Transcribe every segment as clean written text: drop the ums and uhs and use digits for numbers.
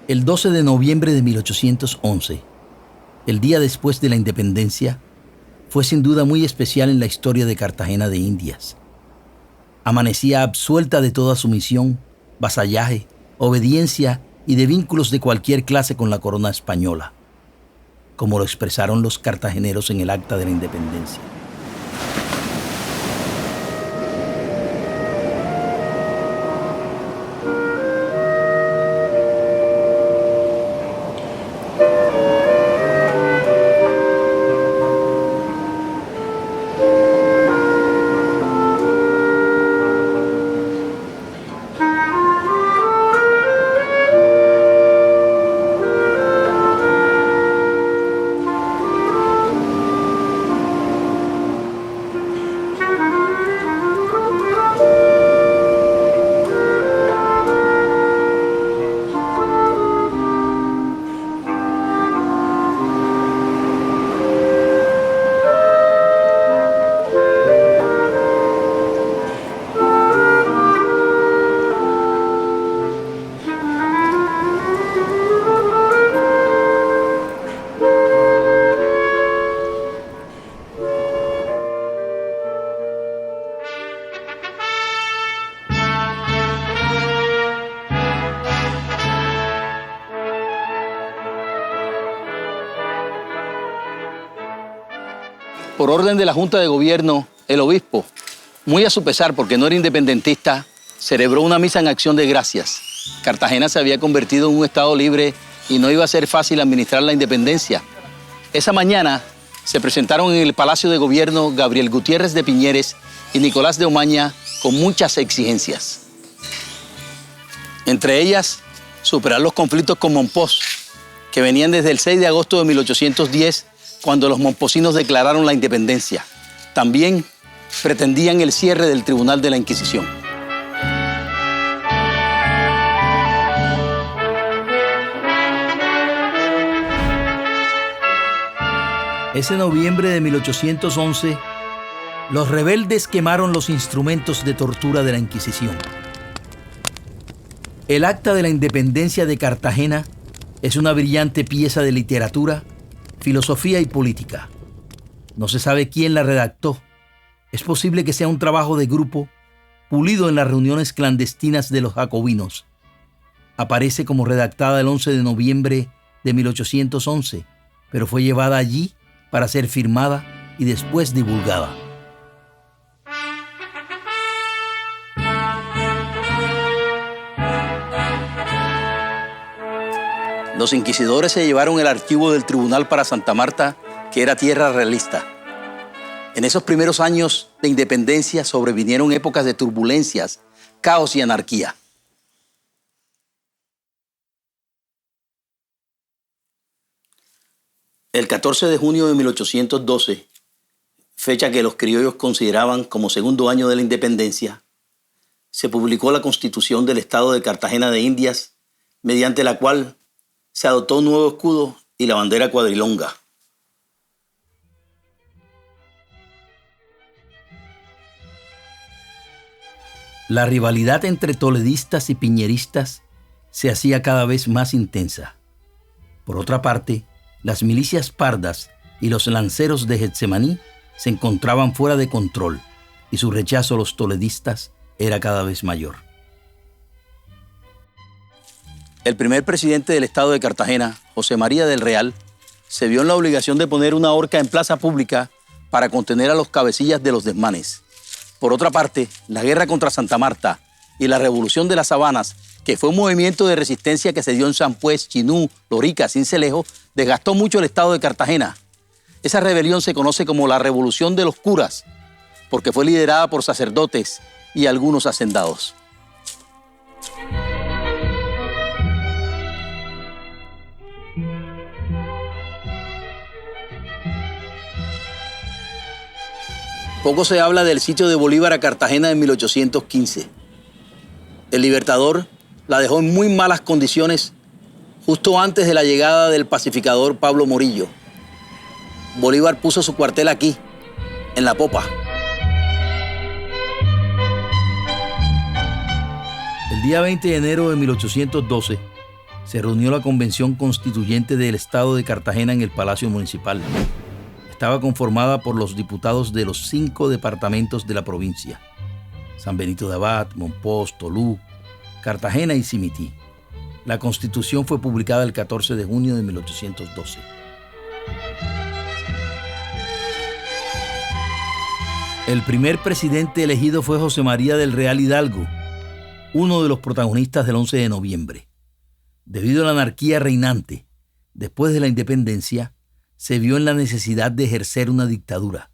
El 12 de noviembre de 1811, el día después de la independencia, fue sin duda muy especial en la historia de Cartagena de Indias. Amanecía absuelta de toda sumisión, vasallaje, obediencia y de vínculos de cualquier clase con la corona española, como lo expresaron los cartageneros en el Acta de la Independencia. Por orden de la Junta de Gobierno, el obispo, muy a su pesar porque no era independentista, celebró una misa en acción de gracias. Cartagena se había convertido en un estado libre y no iba a ser fácil administrar la independencia. Esa mañana se presentaron en el Palacio de Gobierno Gabriel Gutiérrez de Piñeres y Nicolás de Omaña con muchas exigencias. Entre ellas, superar los conflictos con Mompox, que venían desde el 6 de agosto de 1810, cuando los momposinos declararon la independencia. También pretendían el cierre del Tribunal de la Inquisición. Ese noviembre de 1811, los rebeldes quemaron los instrumentos de tortura de la Inquisición. El Acta de la Independencia de Cartagena es una brillante pieza de literatura, filosofía y política. No se sabe quién la redactó. Es posible que sea un trabajo de grupo pulido en las reuniones clandestinas de los jacobinos. Aparece como redactada el 11 de noviembre de 1811, pero fue llevada allí para ser firmada y después divulgada. Los inquisidores se llevaron el archivo del tribunal para Santa Marta, que era tierra realista. En esos primeros años de independencia sobrevinieron épocas de turbulencias, caos y anarquía. El 14 de junio de 1812, fecha que los criollos consideraban como segundo año de la independencia, se publicó la Constitución del Estado de Cartagena de Indias, mediante la cual se adoptó un nuevo escudo y la bandera cuadrilonga. La rivalidad entre toledistas y piñeristas se hacía cada vez más intensa. Por otra parte, las milicias pardas y los lanceros de Getsemaní se encontraban fuera de control y su rechazo a los toledistas era cada vez mayor. El primer presidente del Estado de Cartagena, José María del Real, se vio en la obligación de poner una horca en plaza pública para contener a los cabecillas de los desmanes. Por otra parte, la guerra contra Santa Marta y la revolución de las Sabanas, que fue un movimiento de resistencia que se dio en Sampués, Chinú, Lorica, Sincelejo, desgastó mucho el Estado de Cartagena. Esa rebelión se conoce como la Revolución de los Curas, porque fue liderada por sacerdotes y algunos hacendados. Poco se habla del sitio de Bolívar a Cartagena en 1815. El Libertador la dejó en muy malas condiciones justo antes de la llegada del pacificador Pablo Morillo. Bolívar puso su cuartel aquí, en la popa. El día 20 de enero de 1812, se reunió la Convención Constituyente del Estado de Cartagena en el Palacio Municipal. Estaba conformada por los diputados de los 5 departamentos de la provincia: San Benito de Abad, Monpós, Tolú, Cartagena y Simití. La Constitución fue publicada el 14 de junio de 1812. El primer presidente elegido fue José María del Real Hidalgo, uno de los protagonistas del 11 de noviembre. Debido a la anarquía reinante, después de la independencia, se vio en la necesidad de ejercer una dictadura.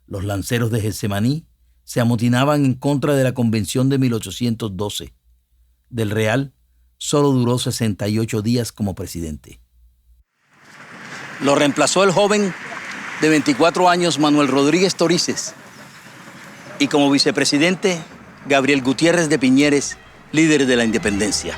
Los lanceros de Getsemaní se amotinaban en contra de la Convención de 1812. Del Real solo duró 68 días como presidente. Lo reemplazó el joven de 24 años Manuel Rodríguez Torices, y como vicepresidente, Gabriel Gutiérrez de Piñeres, líder de la independencia.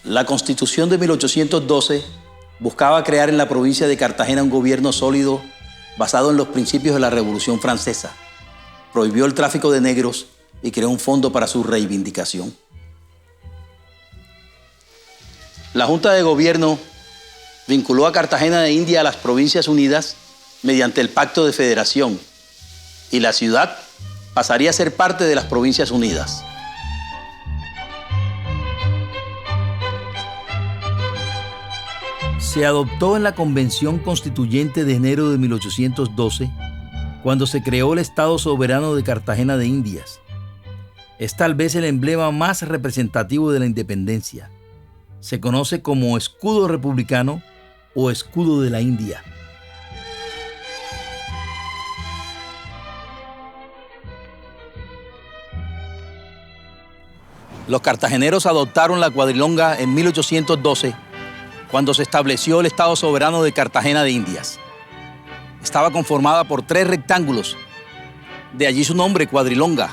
La Constitución de 1812 buscaba crear en la provincia de Cartagena un gobierno sólido basado en los principios de la Revolución Francesa. Prohibió el tráfico de negros y creó un fondo para su reivindicación. La Junta de Gobierno vinculó a Cartagena de India a las Provincias Unidas mediante el Pacto de Federación, y la ciudad pasaría a ser parte de las Provincias Unidas. Se adoptó en la Convención Constituyente de enero de 1812, cuando se creó el Estado Soberano de Cartagena de Indias. Es tal vez el emblema más representativo de la independencia. Se conoce como escudo republicano o escudo de la India. Los cartageneros adoptaron la cuadrilonga en 1812, cuando se estableció el Estado Soberano de Cartagena de Indias. Estaba conformada por 3 rectángulos, de allí su nombre, cuadrilonga,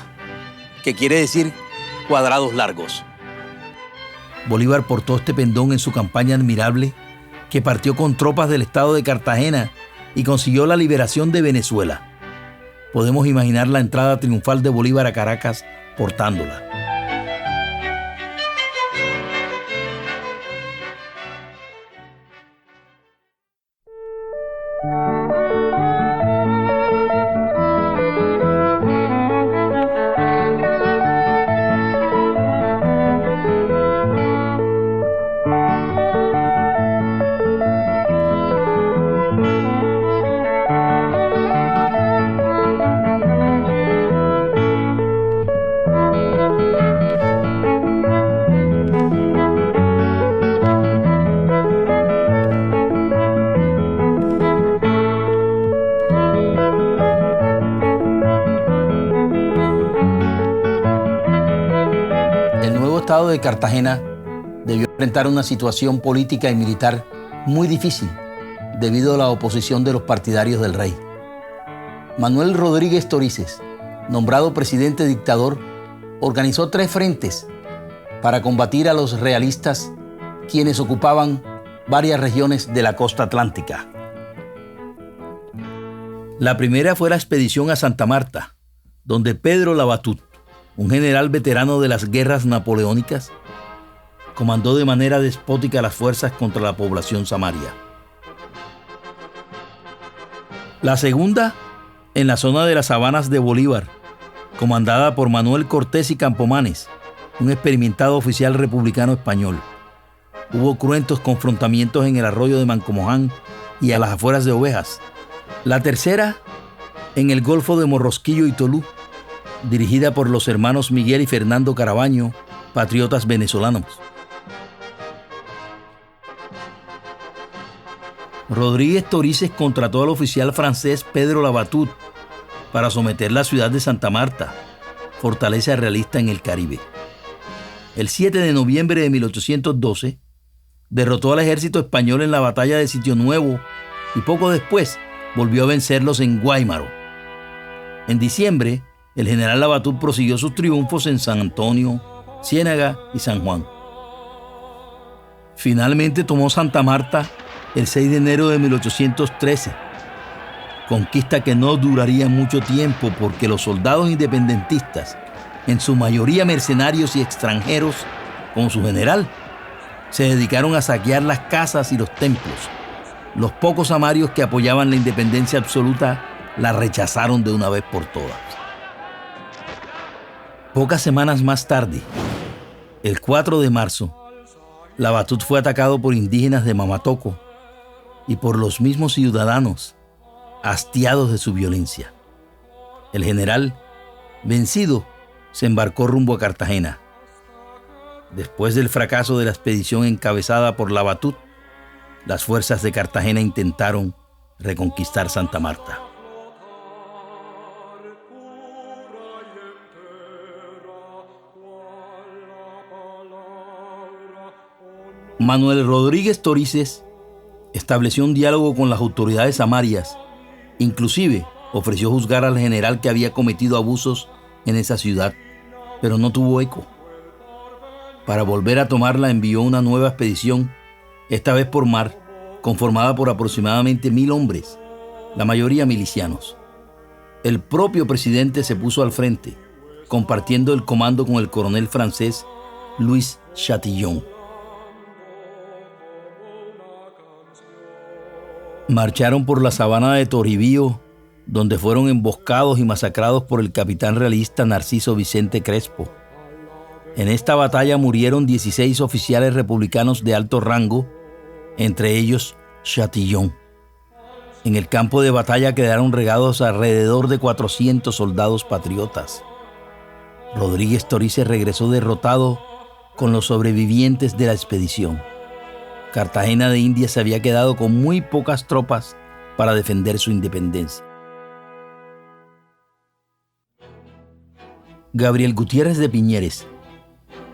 que quiere decir cuadrados largos. Bolívar portó este pendón en su campaña admirable, que partió con tropas del estado de Cartagena y consiguió la liberación de Venezuela. Podemos imaginar la entrada triunfal de Bolívar a Caracas portándola. El Estado de Cartagena debió enfrentar una situación política y militar muy difícil debido a la oposición de los partidarios del rey. Manuel Rodríguez Torices, nombrado presidente dictador, organizó 3 frentes para combatir a los realistas, quienes ocupaban varias regiones de la costa atlántica. La primera fue la expedición a Santa Marta, donde Pedro Labatut, un general veterano de las guerras napoleónicas, comandó de manera despótica las fuerzas contra la población samaria. La segunda, en la zona de las Sabanas de Bolívar, comandada por Manuel Cortés y Campomanes, un experimentado oficial republicano español. Hubo cruentos confrontamientos en el arroyo de Mancomoján y a las afueras de Ovejas. La tercera, en el Golfo de Morrosquillo y Tolú, dirigida por los hermanos Miguel y Fernando Carabaño, patriotas venezolanos. Rodríguez Torices contrató al oficial francés Pedro Labatut para someter la ciudad de Santa Marta, fortaleza realista en el Caribe. El 7 de noviembre de 1812, derrotó al ejército español en la batalla de Sitio Nuevo y poco después volvió a vencerlos en Guáimaro. En diciembre, el general Labatut prosiguió sus triunfos en San Antonio, Ciénaga y San Juan. Finalmente tomó Santa Marta el 6 de enero de 1813, conquista que no duraría mucho tiempo porque los soldados independentistas, en su mayoría mercenarios y extranjeros, como su general, se dedicaron a saquear las casas y los templos. Los pocos samarios que apoyaban la independencia absoluta la rechazaron de una vez por todas. Pocas semanas más tarde, el 4 de marzo, Labatut fue atacado por indígenas de Mamatoco y por los mismos ciudadanos, hastiados de su violencia. El general, vencido, se embarcó rumbo a Cartagena. Después del fracaso de la expedición encabezada por Labatut, las fuerzas de Cartagena intentaron reconquistar Santa Marta. Manuel Rodríguez Torices estableció un diálogo con las autoridades samarias. Inclusive ofreció juzgar al general que había cometido abusos en esa ciudad, pero no tuvo eco. Para volver a tomarla envió una nueva expedición, esta vez por mar, conformada por aproximadamente 1000 hombres, la mayoría milicianos. El propio presidente se puso al frente, compartiendo el comando con el coronel francés Louis Chatillon. Marcharon por la sabana de Toribío, donde fueron emboscados y masacrados por el capitán realista Narciso Vicente Crespo. En esta batalla murieron 16 oficiales republicanos de alto rango, entre ellos Chatillon. En el campo de batalla quedaron regados alrededor de 400 soldados patriotas. Rodríguez Torices regresó derrotado con los sobrevivientes de la expedición. Cartagena de Indias se había quedado con muy pocas tropas para defender su independencia. Gabriel Gutiérrez de Piñeres,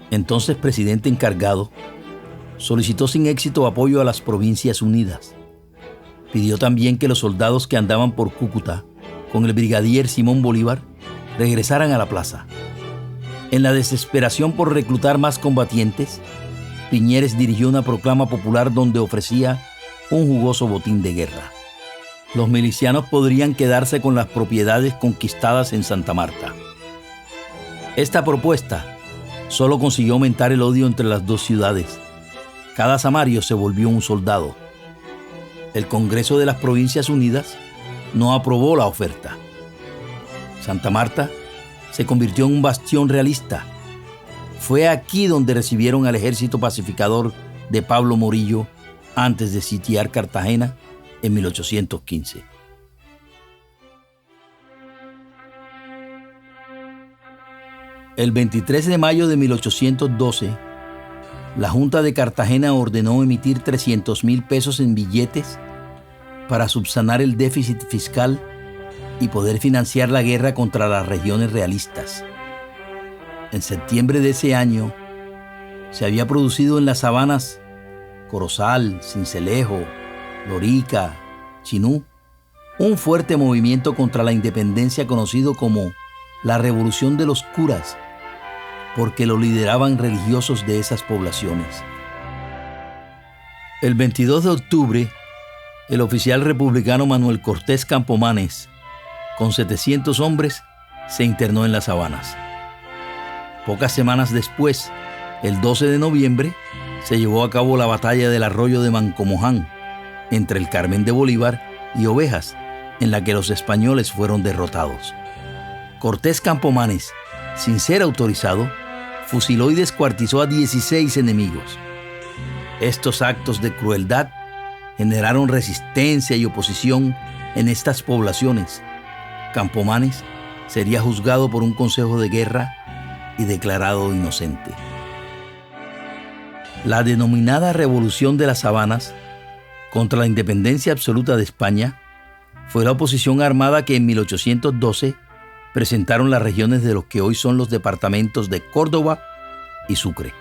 entonces presidente encargado, solicitó sin éxito apoyo a las Provincias Unidas. Pidió también que los soldados que andaban por Cúcuta con el brigadier Simón Bolívar regresaran a la plaza. En la desesperación por reclutar más combatientes, Piñeres dirigió una proclama popular donde ofrecía un jugoso botín de guerra. Los milicianos podrían quedarse con las propiedades conquistadas en Santa Marta. Esta propuesta solo consiguió aumentar el odio entre las dos ciudades. Cada samario se volvió un soldado. El Congreso de las Provincias Unidas no aprobó la oferta. Santa Marta se convirtió en un bastión realista. Fue aquí donde recibieron al ejército pacificador de Pablo Morillo antes de sitiar Cartagena en 1815. El 23 de mayo de 1812, la Junta de Cartagena ordenó emitir 300,000 pesos en billetes para subsanar el déficit fiscal y poder financiar la guerra contra las regiones realistas. En septiembre de ese año, se había producido en las sabanas Corozal, Sincelejo, Lorica, Chinú, un fuerte movimiento contra la independencia conocido como la Revolución de los Curas, porque lo lideraban religiosos de esas poblaciones. El 22 de octubre, el oficial republicano Manuel Cortés Campomanes, con 700 hombres, se internó en las sabanas. Pocas semanas después, el 12 de noviembre, se llevó a cabo la batalla del arroyo de Mancomoján, entre el Carmen de Bolívar y Ovejas, en la que los españoles fueron derrotados. Cortés Campomanes, sin ser autorizado, fusiló y descuartizó a 16 enemigos. Estos actos de crueldad generaron resistencia y oposición en estas poblaciones. Campomanes sería juzgado por un consejo de guerra y declarado inocente. La denominada Revolución de las Sabanas contra la independencia absoluta de España fue la oposición armada que en 1812 presentaron las regiones de los que hoy son los departamentos de Córdoba y Sucre.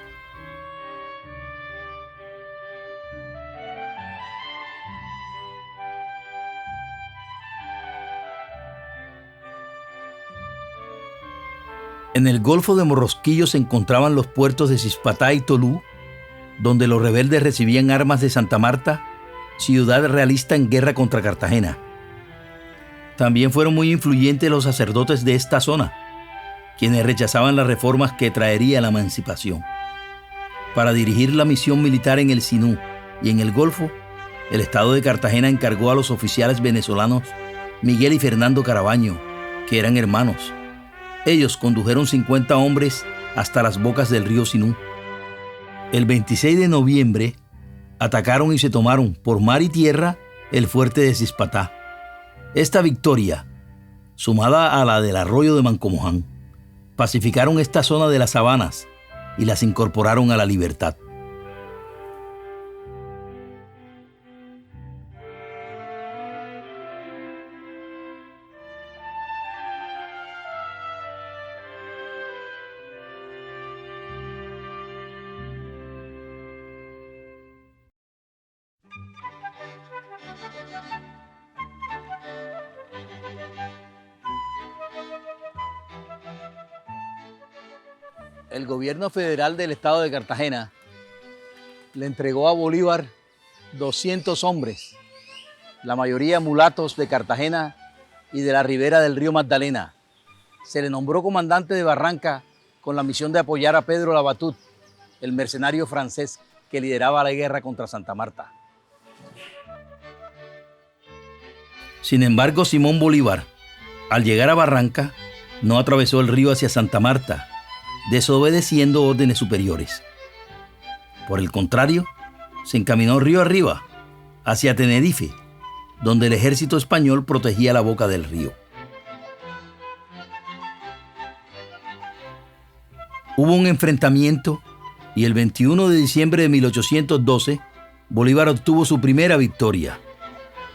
En el Golfo de Morrosquillo se encontraban los puertos de Cispatá y Tolú, donde los rebeldes recibían armas de Santa Marta, ciudad realista en guerra contra Cartagena. También fueron muy influyentes los sacerdotes de esta zona, quienes rechazaban las reformas que traería la emancipación. Para dirigir la misión militar en el Sinú y en el Golfo, el Estado de Cartagena encargó a los oficiales venezolanos Miguel y Fernando Carabaño, que eran hermanos. Ellos condujeron 50 hombres hasta las bocas del río Sinú. El 26 de noviembre atacaron y se tomaron por mar y tierra el fuerte de Cispatá. Esta victoria, sumada a la del arroyo de Mancomoján, pacificaron esta zona de las Sabanas y las incorporaron a la libertad. El gobierno federal del estado de Cartagena le entregó a Bolívar 200 hombres, la mayoría mulatos de Cartagena y de la ribera del río Magdalena. Se le nombró comandante de Barranca con la misión de apoyar a Pedro Labatut, el mercenario francés que lideraba la guerra contra Santa Marta. Sin embargo, Simón Bolívar, al llegar a Barranca, no atravesó el río hacia Santa Marta, desobedeciendo órdenes superiores. Por el contrario, se encaminó río arriba, hacia Tenerife, donde el ejército español protegía la boca del río. Hubo un enfrentamiento y el 21 de diciembre de 1812, Bolívar obtuvo su primera victoria.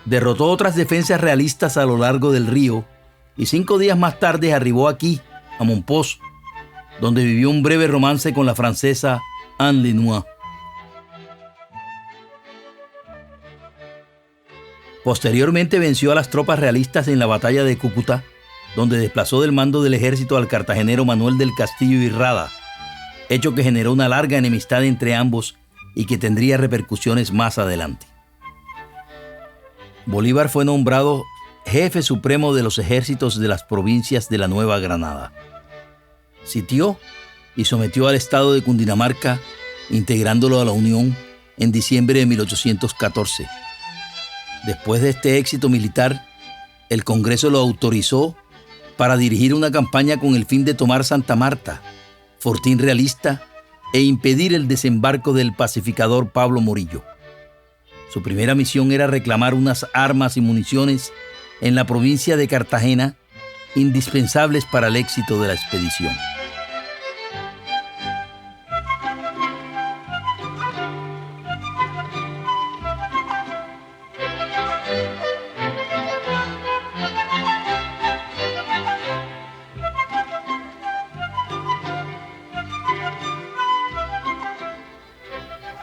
Derrotó otras defensas realistas a lo largo del río y 5 días más tarde arribó aquí, a Mompox, donde vivió un breve romance con la francesa Anne Lenoir. Posteriormente venció a las tropas realistas en la batalla de Cúcuta, donde desplazó del mando del ejército al cartagenero Manuel del Castillo y Rada, hecho que generó una larga enemistad entre ambos y que tendría repercusiones más adelante. Bolívar fue nombrado jefe supremo de los ejércitos de las provincias de la Nueva Granada. Sitió y sometió al estado de Cundinamarca, integrándolo a la Unión en diciembre de 1814. Después de este éxito militar, el Congreso lo autorizó para dirigir una campaña con el fin de tomar Santa Marta, fortín realista, e impedir el desembarco del pacificador Pablo Morillo. Su primera misión era reclamar unas armas y municiones en la provincia de Cartagena, indispensables para el éxito de la expedición.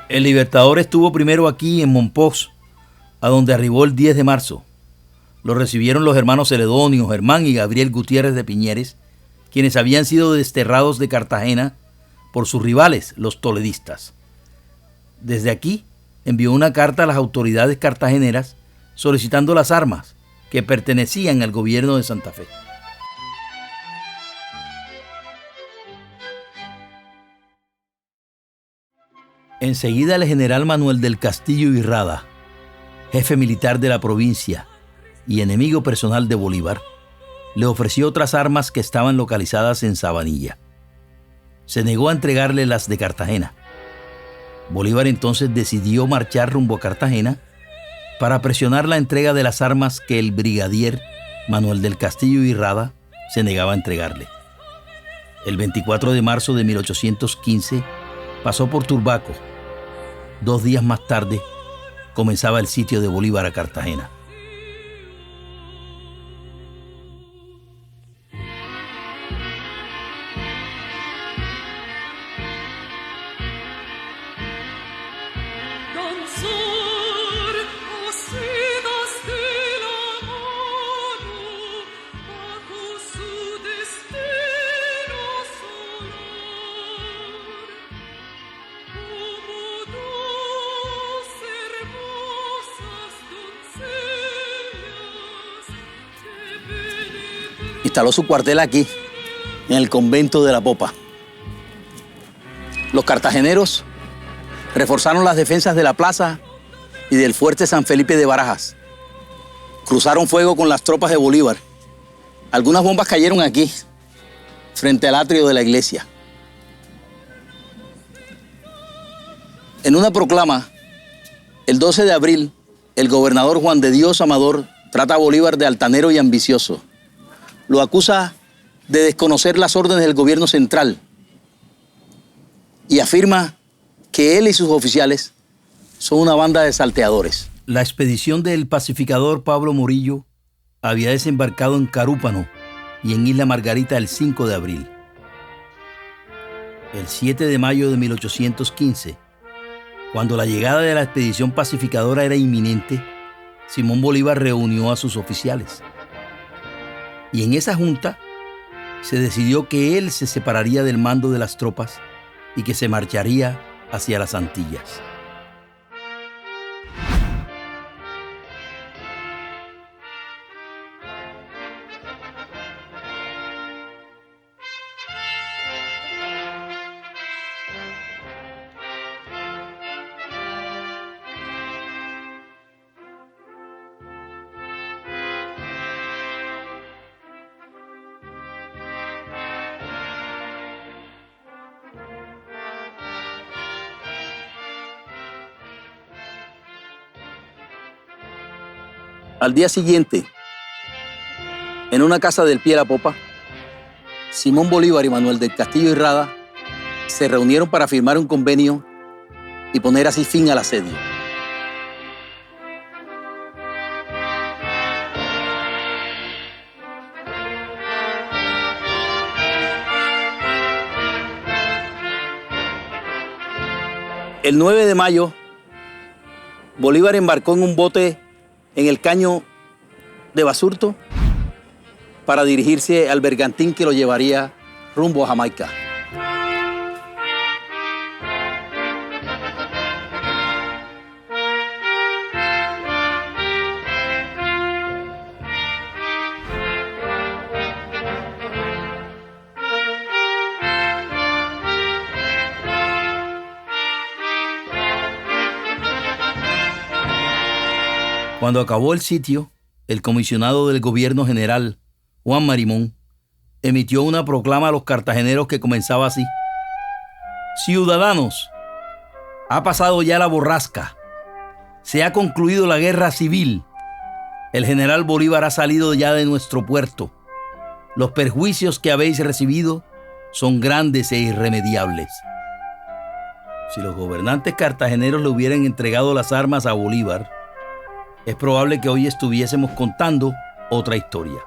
El Libertador estuvo primero aquí en Mompox, a donde arribó el 10 de marzo. Lo recibieron los hermanos Celedonio, Germán y Gabriel Gutiérrez de Piñeres, quienes habían sido desterrados de Cartagena por sus rivales, los toledistas. Desde aquí envió una carta a las autoridades cartageneras solicitando las armas que pertenecían al gobierno de Santa Fe. Enseguida el general Manuel del Castillo y Rada, jefe militar de la provincia y enemigo personal de Bolívar, le ofreció otras armas que estaban localizadas en Sabanilla. Se negó a entregarle las de Cartagena. Bolívar entonces decidió marchar rumbo a Cartagena para presionar la entrega de las armas que el brigadier Manuel del Castillo y Rada se negaba a entregarle. El 24 de marzo de 1815 pasó por Turbaco. 2 días más tarde comenzaba el sitio de Bolívar a Cartagena. Instaló su cuartel aquí, en el convento de la Popa. Los cartageneros reforzaron las defensas de la plaza y del fuerte San Felipe de Barajas. Cruzaron fuego con las tropas de Bolívar. Algunas bombas cayeron aquí, frente al atrio de la iglesia. En una proclama, el 12 de abril, el gobernador Juan de Dios Amador trata a Bolívar de altanero y ambicioso. Lo acusa de desconocer las órdenes del gobierno central y afirma que él y sus oficiales son una banda de salteadores. La expedición del pacificador Pablo Morillo había desembarcado en Carúpano y en Isla Margarita el 5 de abril. El 7 de mayo de 1815, cuando la llegada de la expedición pacificadora era inminente, Simón Bolívar reunió a sus oficiales. Y en esa junta se decidió que él se separaría del mando de las tropas y que se marcharía hacia las Antillas. Al día siguiente, en una casa del pie de la Popa, Simón Bolívar y Manuel del Castillo y Rada se reunieron para firmar un convenio y poner así fin al asedio. El 9 de mayo, Bolívar embarcó en un bote en el caño de Basurto para dirigirse al bergantín que lo llevaría rumbo a Jamaica. Cuando acabó el sitio, el comisionado del gobierno general, Juan Marimón, emitió una proclama a los cartageneros que comenzaba así: Ciudadanos, ha pasado ya la borrasca. Se ha concluido la guerra civil. El general Bolívar ha salido ya de nuestro puerto. Los perjuicios que habéis recibido son grandes e irremediables. Si los gobernantes cartageneros le hubieran entregado las armas a Bolívar, es probable que hoy estuviésemos contando otra historia.